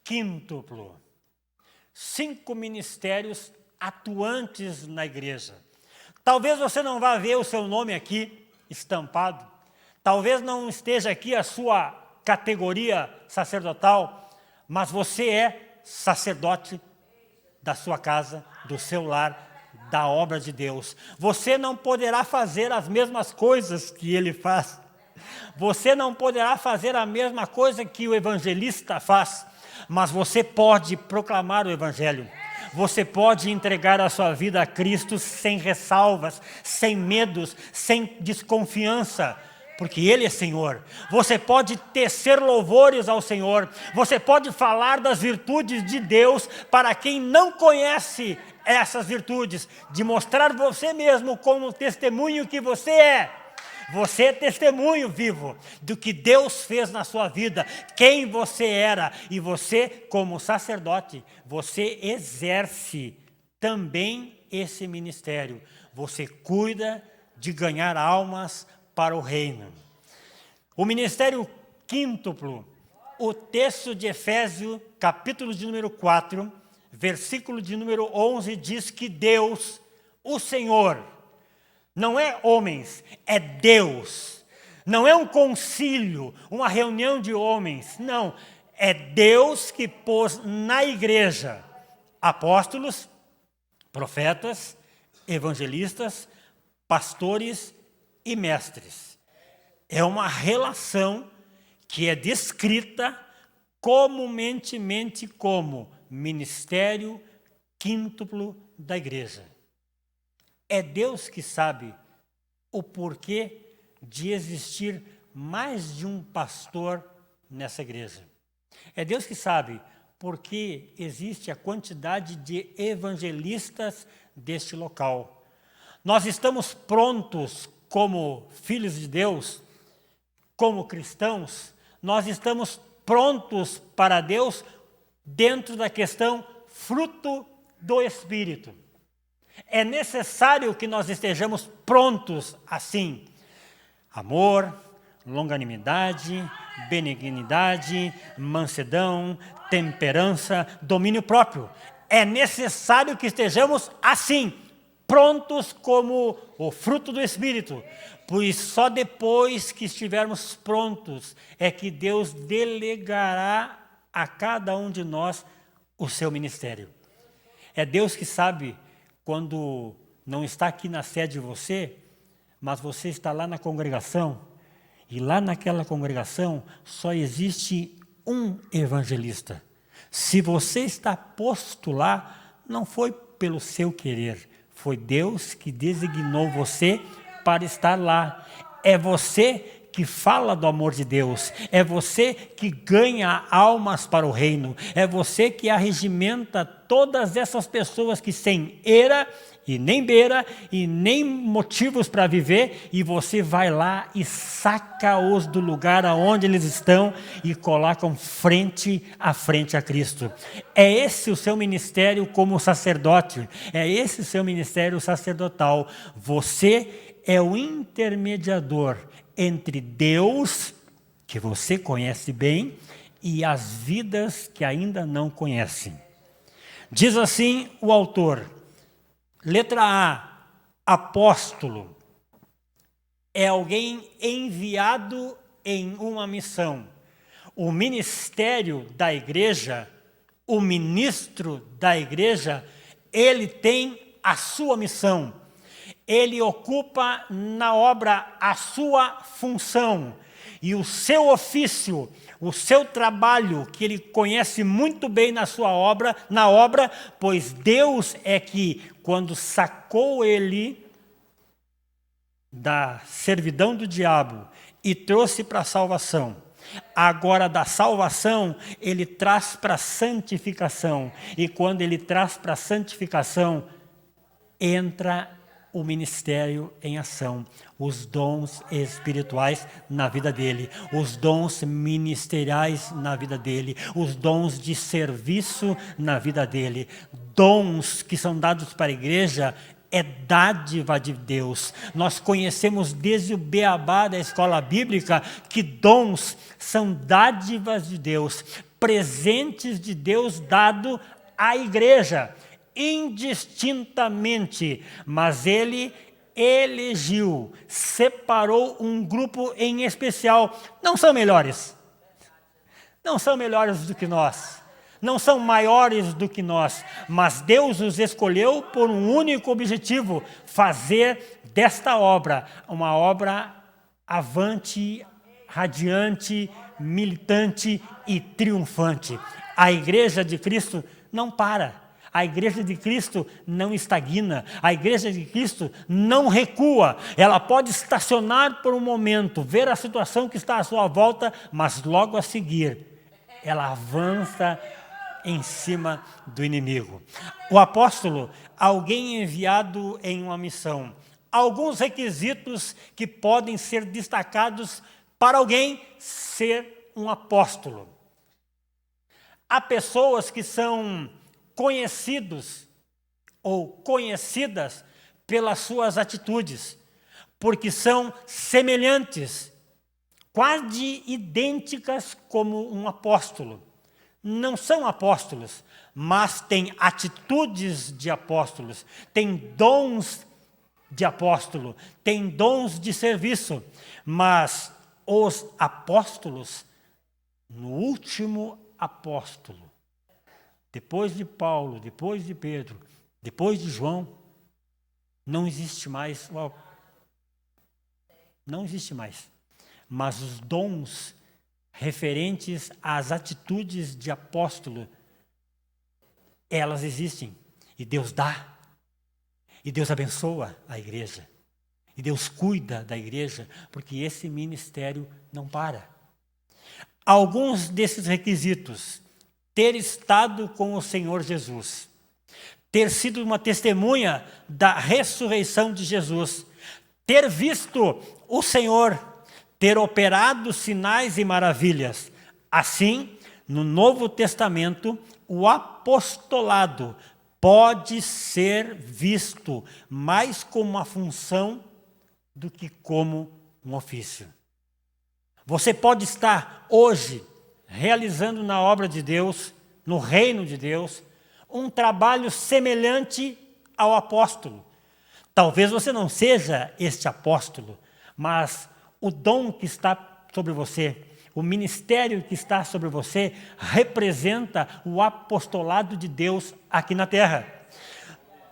quíntuplo. 5 ministérios atuantes na igreja. Talvez você não vá ver o seu nome aqui estampado, talvez não esteja aqui a sua categoria sacerdotal, mas você é sacerdote da sua casa, do seu lar, da obra de Deus. Você não poderá fazer as mesmas coisas que ele faz. Você não poderá fazer a mesma coisa que o evangelista faz, mas você pode proclamar o evangelho. Você pode entregar a sua vida a Cristo sem ressalvas, sem medos, sem desconfiança, porque Ele é Senhor. Você pode tecer louvores ao Senhor. Você pode falar das virtudes de Deus para quem não conhece essas virtudes, de mostrar você mesmo como testemunho que você é. Você é testemunho vivo do que Deus fez na sua vida, quem você era. E você, como sacerdote, você exerce também esse ministério. Você cuida de ganhar almas para o reino. O ministério quíntuplo, o texto de Efésios, capítulo de número 4, versículo de número 11, diz que Deus, o Senhor, não é homens, é Deus. Não é um concílio, uma reunião de homens, não. É Deus que pôs na igreja apóstolos, profetas, evangelistas, pastores e mestres. É uma relação que é descrita comumente como ministério quíntuplo da igreja. É Deus que sabe o porquê de existir mais de um pastor nessa igreja. É Deus que sabe por que existe a quantidade de evangelistas deste local. Nós estamos prontos como filhos de Deus, como cristãos, nós estamos prontos para Deus dentro da questão fruto do Espírito. É necessário que nós estejamos prontos assim. Amor, longanimidade, benignidade, mansidão, temperança, domínio próprio. É necessário que estejamos assim, prontos como o fruto do Espírito, pois só depois que estivermos prontos é que Deus delegará a cada um de nós o seu ministério. É Deus que sabe quando não está aqui na sede de você, mas você está lá na congregação, e lá naquela congregação só existe um evangelista. Se você está posto lá, não foi pelo seu querer, foi Deus que designou você para estar lá. É você que fala do amor de Deus, é você que ganha almas para o reino, é você que arregimenta todas essas pessoas que sem eira e nem beira e nem motivos para viver, e você vai lá e saca-os do lugar aonde eles estão e colocam frente a frente a Cristo. É esse o seu ministério como sacerdote, é esse o seu ministério sacerdotal. Você é o intermediador entre Deus, que você conhece bem, e as vidas que ainda não conhecem. Diz assim o autor, letra A, apóstolo, é alguém enviado em uma missão. O ministério da igreja, o ministro da igreja, ele tem a sua missão. Ele ocupa na obra a sua função e o seu ofício, o seu trabalho, que ele conhece muito bem na obra, pois Deus é que, quando sacou ele da servidão do diabo e trouxe para a salvação, agora da salvação ele traz para a santificação, e quando ele traz para a santificação, entra o ministério em ação, os dons espirituais na vida dele, os dons ministeriais na vida dele, os dons de serviço na vida dele. Dons que são dados para a igreja é dádiva de Deus. Nós conhecemos desde o beabá da escola bíblica que dons são dádivas de Deus, presentes de Deus dado à igreja, indistintamente, mas ele elegeu, separou um grupo em especial. Não são melhores, não são melhores do que nós, não são maiores do que nós, mas Deus os escolheu por um único objetivo: fazer desta obra uma obra avante, radiante, militante e triunfante. A igreja de Cristo não para. A igreja de Cristo não estagna, a igreja de Cristo não recua. Ela pode estacionar por um momento, ver a situação que está à sua volta, mas logo a seguir, ela avança em cima do inimigo. O apóstolo, alguém enviado em uma missão. Alguns requisitos que podem ser destacados para alguém ser um apóstolo. Há pessoas que são conhecidos ou conhecidas pelas suas atitudes, porque são semelhantes, quase idênticas como um apóstolo. Não são apóstolos, mas têm atitudes de apóstolos, têm dons de apóstolo, têm dons de serviço, mas os apóstolos, no último apóstolo, depois de Paulo, depois de Pedro, depois de João, não existe mais. Não existe mais. Mas os dons referentes às atitudes de apóstolo, elas existem. E Deus dá. E Deus abençoa a igreja. E Deus cuida da igreja, porque esse ministério não para. Alguns desses requisitos: ter estado com o Senhor Jesus, ter sido uma testemunha da ressurreição de Jesus, ter visto o Senhor, ter operado sinais e maravilhas. Assim, no Novo Testamento, o apostolado pode ser visto mais como uma função do que como um ofício. Você pode estar hoje realizando na obra de Deus, no reino de Deus, um trabalho semelhante ao apóstolo, Talvez você não seja este apóstolo, mas o dom que está sobre você, o ministério que está sobre você, representa o apostolado de Deus aqui na terra.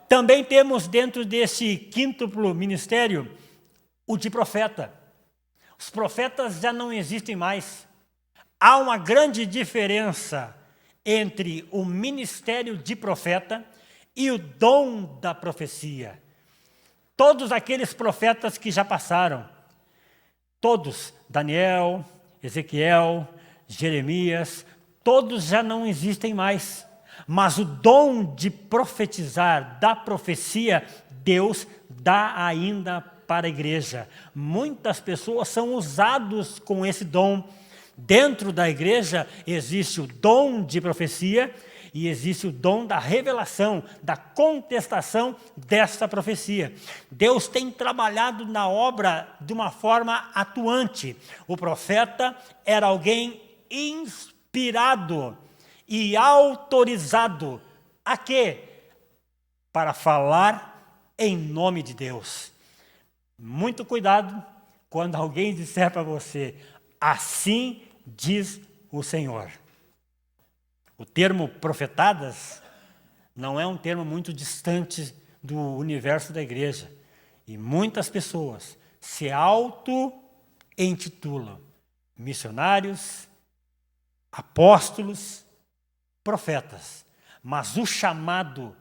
Também temos dentro desse quíntuplo ministério o de profeta. Os profetas já não existem mais. Há uma grande diferença entre o ministério de profeta e o dom da profecia. Todos aqueles profetas que já passaram, todos, Daniel, Ezequiel, Jeremias, todos já não existem mais. Mas o dom de profetizar, da profecia, Deus dá ainda para a igreja. Muitas pessoas são usadas com esse dom. Dentro da igreja existe o dom de profecia e existe o dom da revelação, da contestação dessa profecia. Deus tem trabalhado na obra de uma forma atuante. O profeta era alguém inspirado e autorizado a quê? Para falar em nome de Deus. Muito cuidado quando alguém disser para você, assim diz o Senhor. O termo profetadas não é um termo muito distante do universo da igreja. E muitas pessoas se auto-intitulam missionários, apóstolos, profetas. Mas o chamado,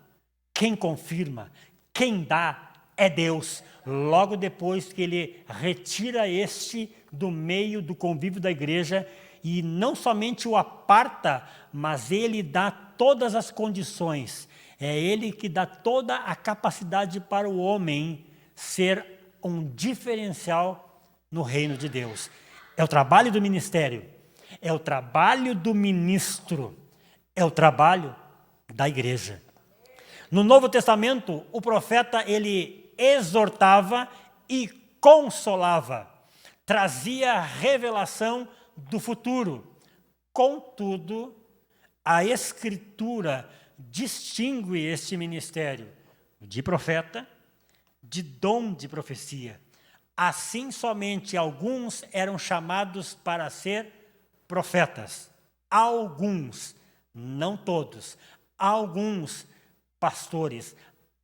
quem confirma, quem dá é Deus. Logo depois que ele retira este do meio do convívio da igreja e não somente o aparta, mas ele dá todas as condições. É ele que dá toda a capacidade para o homem ser um diferencial no reino de Deus. É o trabalho do ministério, é o trabalho do ministro, é o trabalho da igreja. No Novo Testamento, o profeta, ele exortava e consolava, trazia revelação do futuro. Contudo, a Escritura distingue este ministério de profeta, de dom de profecia. Assim, somente alguns eram chamados para ser profetas. Alguns, não todos, alguns pastores,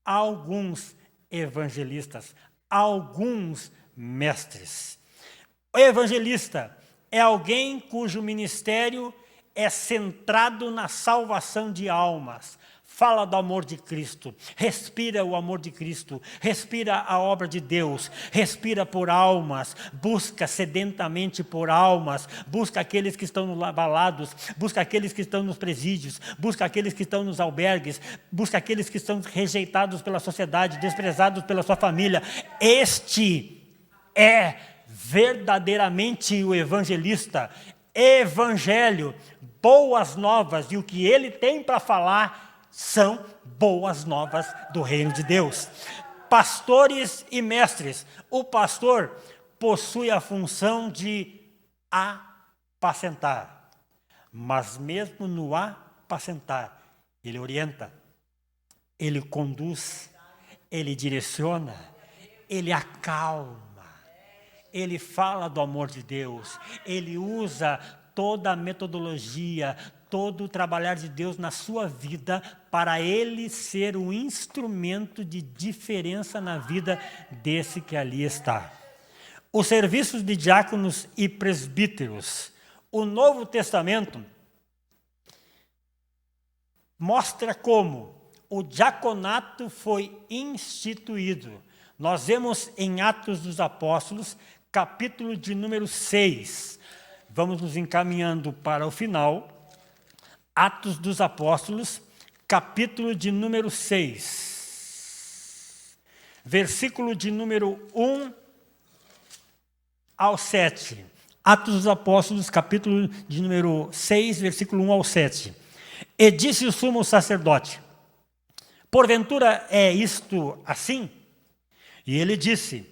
alguns evangelistas, alguns mestres. O evangelista é alguém cujo ministério é centrado na salvação de almas. Fala do amor de Cristo, respira o amor de Cristo, respira a obra de Deus, respira por almas, busca sedentamente por almas, busca aqueles que estão balados, busca aqueles que estão nos presídios, busca aqueles que estão nos albergues, busca aqueles que estão rejeitados pela sociedade, desprezados pela sua família. Este é verdadeiramente o evangelista. Evangelho, boas novas, e o que ele tem para falar são boas novas do reino de Deus. Pastores e mestres. O pastor possui a função de apacentar, mas mesmo no apacentar, ele orienta, ele conduz, ele direciona, ele acalma. Ele fala do amor de Deus, ele usa toda a metodologia, todo o trabalhar de Deus na sua vida para ele ser um instrumento de diferença na vida desse que ali está. Os serviços de diáconos e presbíteros. O Novo Testamento mostra como o diaconato foi instituído. Nós vemos em Atos dos Apóstolos, capítulo de número 6. Vamos nos encaminhando para o final. Atos dos Apóstolos, capítulo de número 6. Versículo de número 1 ao 7. Atos dos Apóstolos, capítulo de número 6, versículo 1 ao 7. E disse o sumo sacerdote: porventura é isto assim? E ele disse: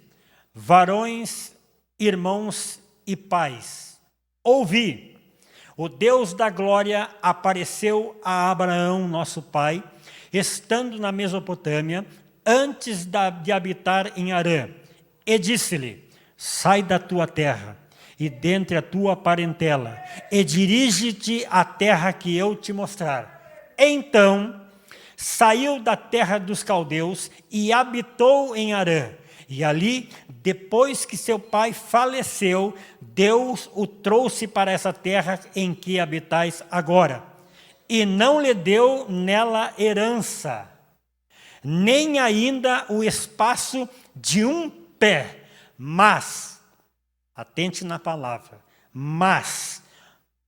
varões, irmãos e pais, ouvi, o Deus da glória apareceu a Abraão, nosso pai, estando na Mesopotâmia, antes de habitar em Harã, e disse-lhe: sai da tua terra e dentre a tua parentela, e dirige-te à terra que eu te mostrar. Então saiu da terra dos caldeus e habitou em Harã. E ali, depois que seu pai faleceu, Deus o trouxe para essa terra em que habitais agora. E não lhe deu nela herança, nem ainda o espaço de um pé, mas, atente na palavra, mas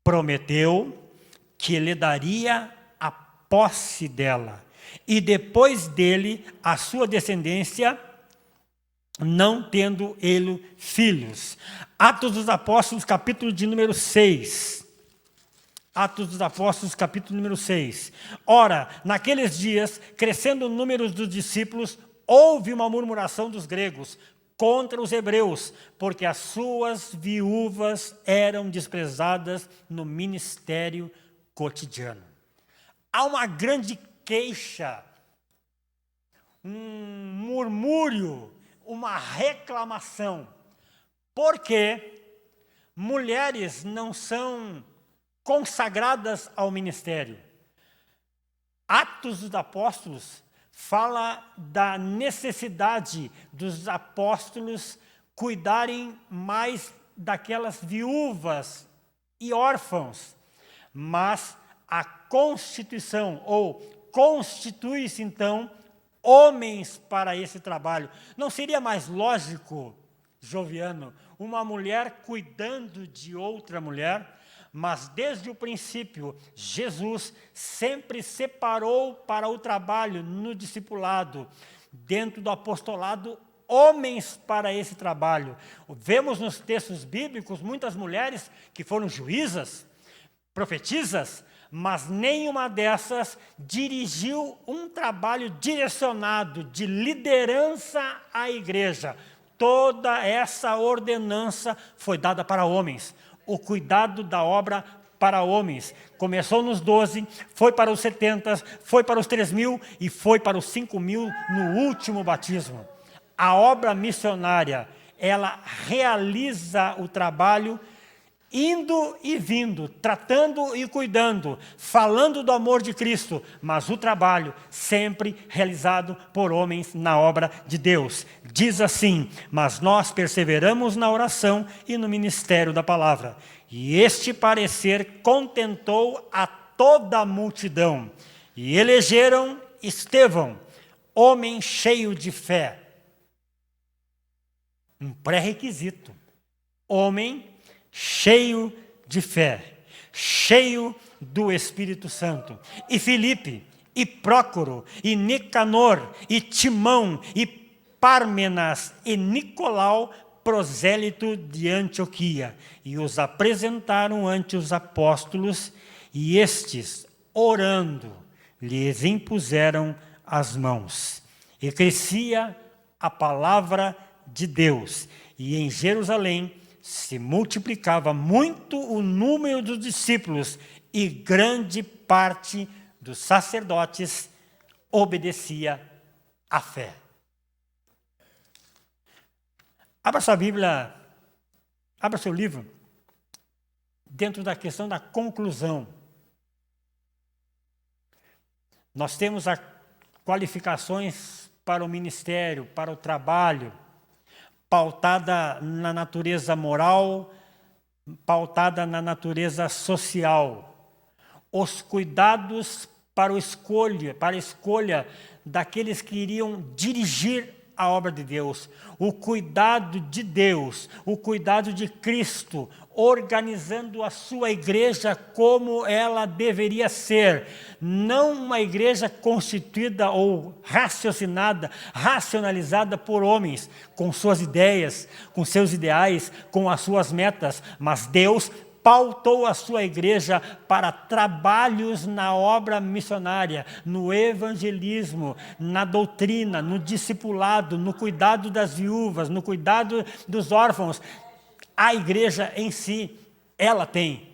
prometeu que lhe daria a posse dela, e depois dele a sua descendência, não tendo ele filhos. Atos dos Apóstolos, capítulo de número 6. Atos dos Apóstolos, capítulo número 6. Ora, naqueles dias, crescendo o número dos discípulos, houve uma murmuração dos gregos contra os hebreus, porque as suas viúvas eram desprezadas no ministério cotidiano. Há uma grande queixa, um murmúrio, uma reclamação, porque mulheres não são consagradas ao ministério. Atos dos Apóstolos fala da necessidade dos apóstolos cuidarem mais daquelas viúvas e órfãos, mas a constituição, ou constitui-se então homens para esse trabalho. Não seria mais lógico, Joviano, uma mulher cuidando de outra mulher? Mas desde o princípio, Jesus sempre separou para o trabalho no discipulado, dentro do apostolado, homens para esse trabalho. Vemos nos textos bíblicos muitas mulheres que foram juízas, profetisas, mas nenhuma dessas dirigiu um trabalho direcionado de liderança à igreja. Toda essa ordenança foi dada para homens. O cuidado da obra para homens. Começou nos 12, foi para os 70, foi para os 3.000 e foi para os 5.000 no último batismo. A obra missionária, ela realiza o trabalho indo e vindo, tratando e cuidando, falando do amor de Cristo, mas o trabalho sempre realizado por homens na obra de Deus. Diz assim: mas nós perseveramos na oração e no ministério da palavra. E este parecer contentou a toda a multidão. E elegeram Estevão, homem cheio de fé. Um pré-requisito. Homem cheio de fé, cheio do Espírito Santo. E Filipe, e Prócoro, e Nicanor, e Timão, e Pármenas, e Nicolau, prosélito de Antioquia. E os apresentaram ante os apóstolos, e estes, orando, lhes impuseram as mãos. E crescia a palavra de Deus, e em Jerusalém se multiplicava muito o número dos discípulos, e grande parte dos sacerdotes obedecia à fé. Abra sua Bíblia, abra seu livro, dentro da questão da conclusão. Nós temos as qualificações para o ministério, para o trabalho, pautada na natureza moral, pautada na natureza social. Os cuidados para a escolha daqueles que iriam dirigir a obra de Deus, o cuidado de Deus, o cuidado de Cristo, organizando a sua igreja como ela deveria ser, não uma igreja constituída ou racionalizada por homens, com suas ideias, com seus ideais, com as suas metas, mas Deus pautou a sua igreja para trabalhos na obra missionária, no evangelismo, na doutrina, no discipulado, no cuidado das viúvas, no cuidado dos órfãos. A igreja em si, ela tem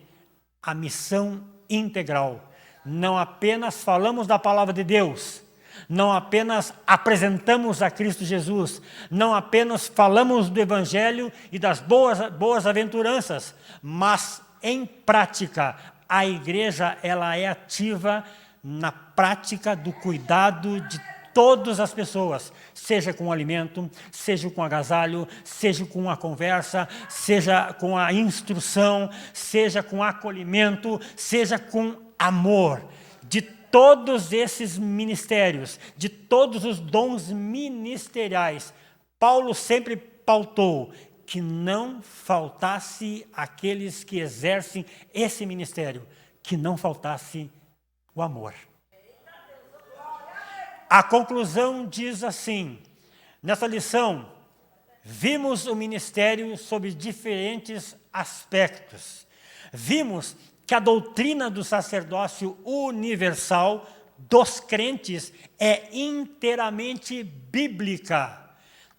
a missão integral. Não apenas falamos da palavra de Deus, não apenas apresentamos a Cristo Jesus, não apenas falamos do Evangelho e das boas aventuranças, mas em prática, a igreja ela é ativa na prática do cuidado de todas as pessoas, seja com o alimento, seja com o agasalho, seja com a conversa, seja com a instrução, seja com acolhimento, seja com amor. De todos esses ministérios, de todos os dons ministeriais, Paulo sempre pautou que não faltasse aqueles que exercem esse ministério, que não faltasse o amor. A conclusão diz assim, nessa lição, vimos o ministério sob diferentes aspectos. Vimos que a doutrina do sacerdócio universal dos crentes é inteiramente bíblica.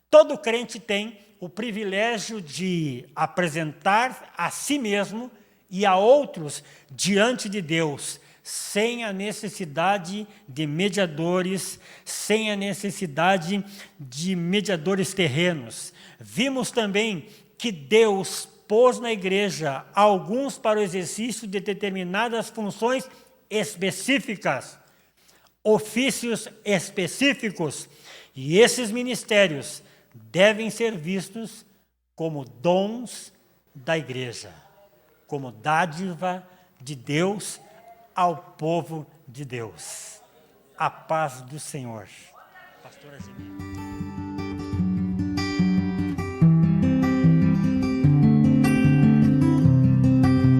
Todo crente tem o privilégio de apresentar a si mesmo e a outros diante de Deus, sem a necessidade de mediadores, sem a necessidade de mediadores terrenos. Vimos também que Deus pôs na igreja alguns para o exercício de determinadas funções específicas, ofícios específicos, e esses ministérios devem ser vistos como dons da igreja, como dádiva de Deus ao povo de Deus. A paz do Senhor. Pastora Zimir.